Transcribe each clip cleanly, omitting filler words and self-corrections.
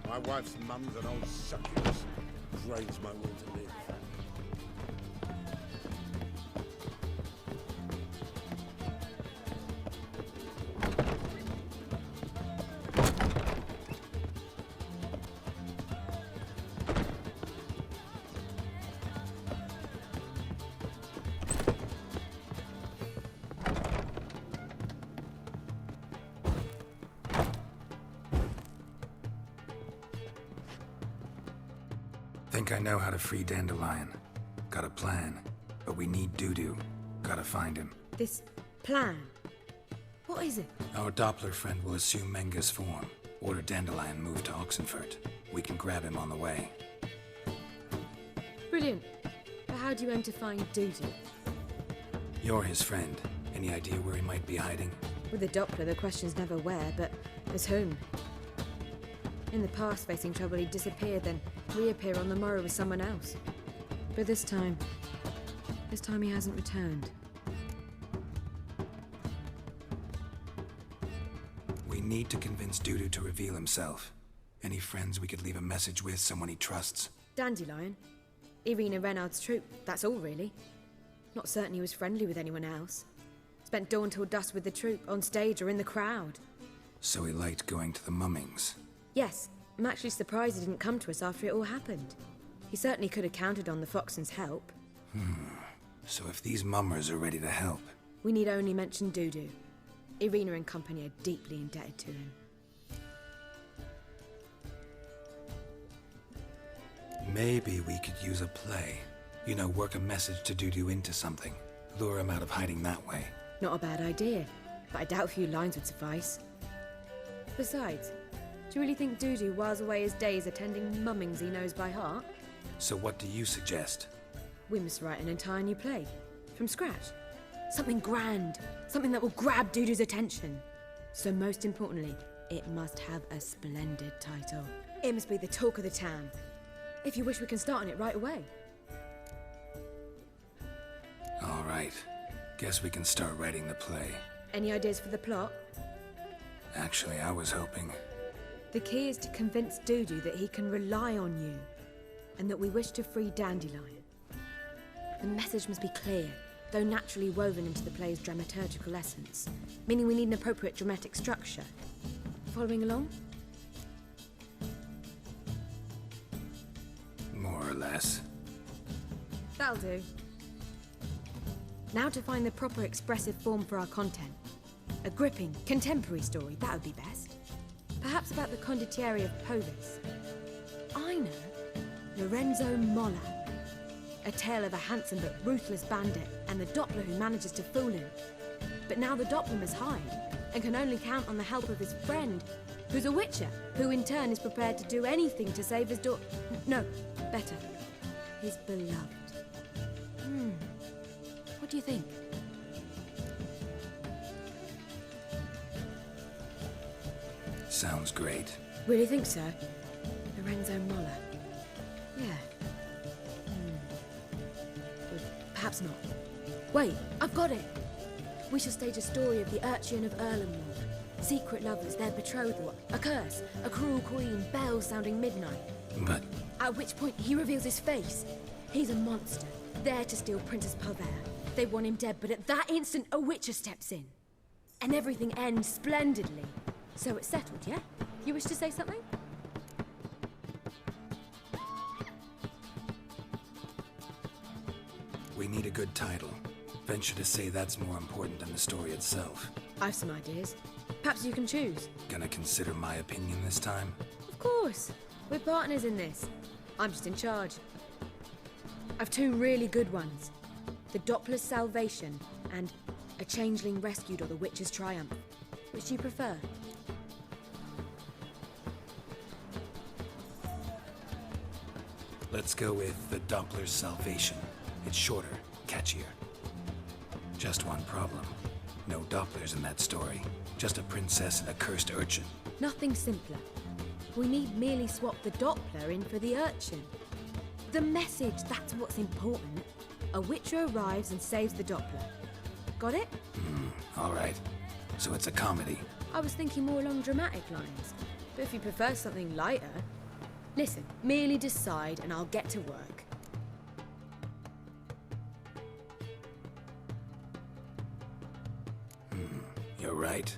My wife's mum's an old succubus. Drains my will to live. Think I know how to free Dandelion. Got a plan, but we need Dudu. Gotta find him. This plan? What is it? Our Doppler friend will assume Menga's form. Order Dandelion moved to Oxenfurt. We can grab him on the way. Brilliant. But how do you aim to find Dudu? You're his friend. Any idea where he might be hiding? With the Doppler, the question's never where, but as whom. In the past, facing trouble, he'd disappear, then reappear on the morrow with someone else. But this time he hasn't returned. We need to convince Dudu to reveal himself. Any friends we could leave a message with, someone he trusts? Dandelion? Irina Renard's troop, that's all really. Not certain he was friendly with anyone else. Spent dawn till dusk with the troop, on stage or in the crowd. So he liked going to the mummings. Yes, I'm actually surprised he didn't come to us after it all happened. He certainly could have counted on the Foxen's help. So if these mummers are ready to help... We need only mention Dudu. Irina and company are deeply indebted to him. Maybe we could use a play. You know, work a message to Dudu into something. Lure him out of hiding that way. Not a bad idea, but I doubt a few lines would suffice. Besides, do you really think Dudu whiles away his days attending mummings he knows by heart? So what do you suggest? We must write an entire new play. From scratch. Something grand. Something that will grab Dudu's attention. So most importantly, it must have a splendid title. It must be the talk of the town. If you wish, we can start on it right away. All right. Guess we can start writing the play. Any ideas for the plot? Actually, I was hoping... The key is to convince Dudu that he can rely on you, and that we wish to free Dandelion. The message must be clear, though naturally woven into the play's dramaturgical essence, meaning we need an appropriate dramatic structure. Following along? More or less. That'll do. Now to find the proper expressive form for our content. A gripping, contemporary story, that would be best. Perhaps about the condottieri of Polis. I know. Lorenzo Molla. A tale of a handsome but ruthless bandit and the Doppler who manages to fool him. But now the Doppler must hide and can only count on the help of his friend, who's a witcher, who in turn is prepared to do anything to save his daughter. No, better. His beloved. What do you think? Sounds great. Really think so? Lorenzo Molla. Yeah. Well, perhaps not. Wait, I've got it! We shall stage a story of the Urchin of Erlenwald. Secret lovers, their betrothal, a curse, a cruel queen, bells sounding midnight. But... At which point he reveals his face. He's a monster, there to steal Princess Pavere. They want him dead, but at that instant a witcher steps in. And everything ends splendidly. So it's settled, yeah? You wish to say something? we need a good title. Venture to say that's more important than the story itself. I've some ideas. Perhaps you can choose. Gonna consider my opinion this time? Of course. We're partners in this. I'm just in charge. I've two really good ones. The Doppler's Salvation and A Changeling Rescued or the Witch's Triumph. Which do you prefer? Let's go with The Doppler's Salvation. It's shorter, catchier. Just one problem. No Dopplers in that story. Just a princess and a cursed urchin. Nothing simpler. We need merely swap the Doppler in for the urchin. The message, that's what's important. A Witcher arrives and saves the Doppler. Got it? All right. So it's a comedy. I was thinking more along dramatic lines. But if you prefer something lighter... Listen, merely decide and I'll get to work. You're right.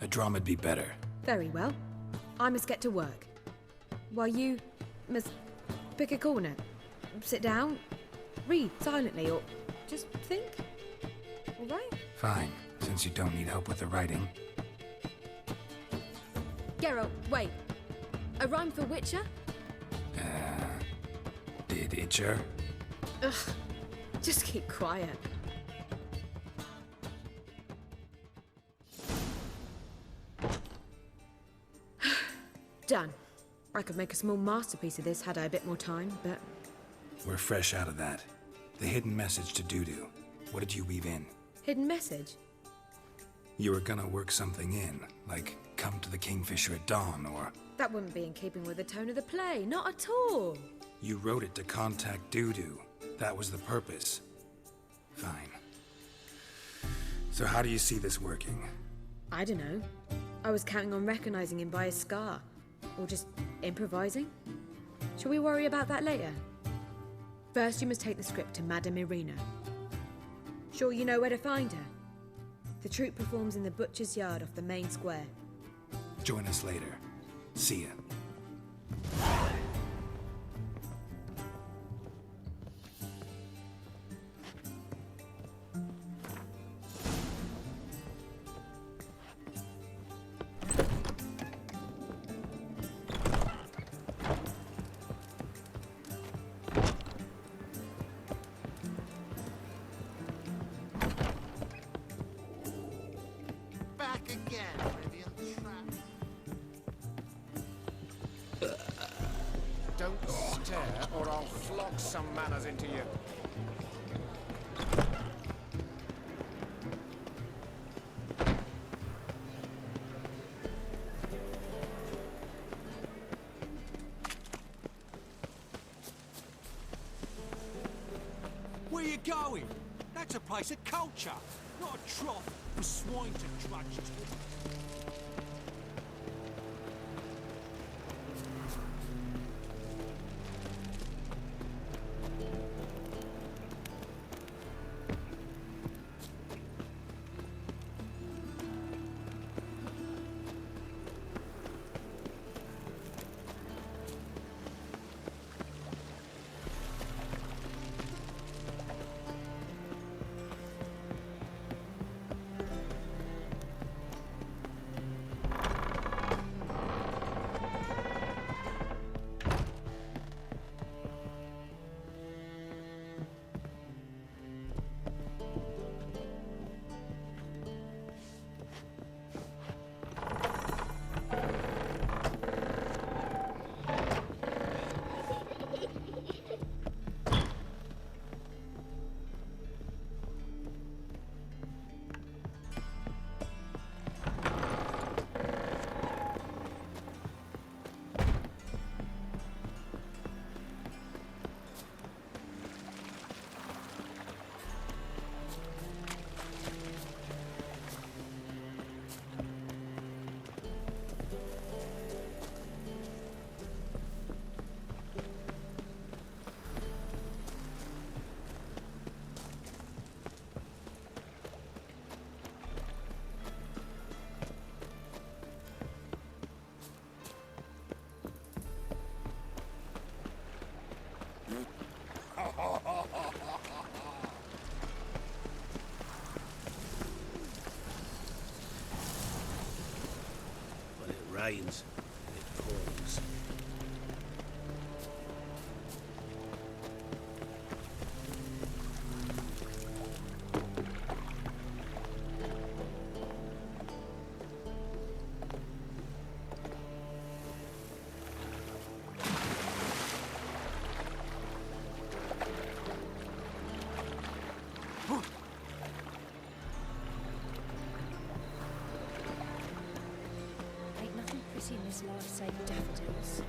A drama'd be better. Very well. I must get to work. While you must pick a corner. Sit down, read silently, or just think. All right? Fine, since you don't need help with the writing. Geralt, wait. A rhyme for Witcher? Did Itcher? Ugh. Just keep quiet. Done. I could make a small masterpiece of this had I a bit more time, but... We're fresh out of that. The hidden message to Dudu. What did you weave in? Hidden message? You were gonna work something in, like come to the Kingfisher at dawn, or... That wouldn't be in keeping with the tone of the play, not at all. You wrote it to contact Dudu. That was the purpose. Fine. So how do you see this working? I don't know. I was counting on recognizing him by his scar. Or just improvising. Shall we worry about that later? First, you must take the script to Madame Irina. Sure you know where to find her? The troupe performs in the butcher's yard off the main square. Join us later. See ya. Back again, Rivian trap. Don't stare, or I'll flog some manners into you. Where you going? That's a place of culture, not a trough for swine to trudge to. When it rains, it pours. Ain't nothing pretty in this life save daffodils.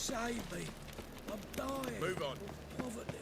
Save me. I'm dying. Move on. Poverty.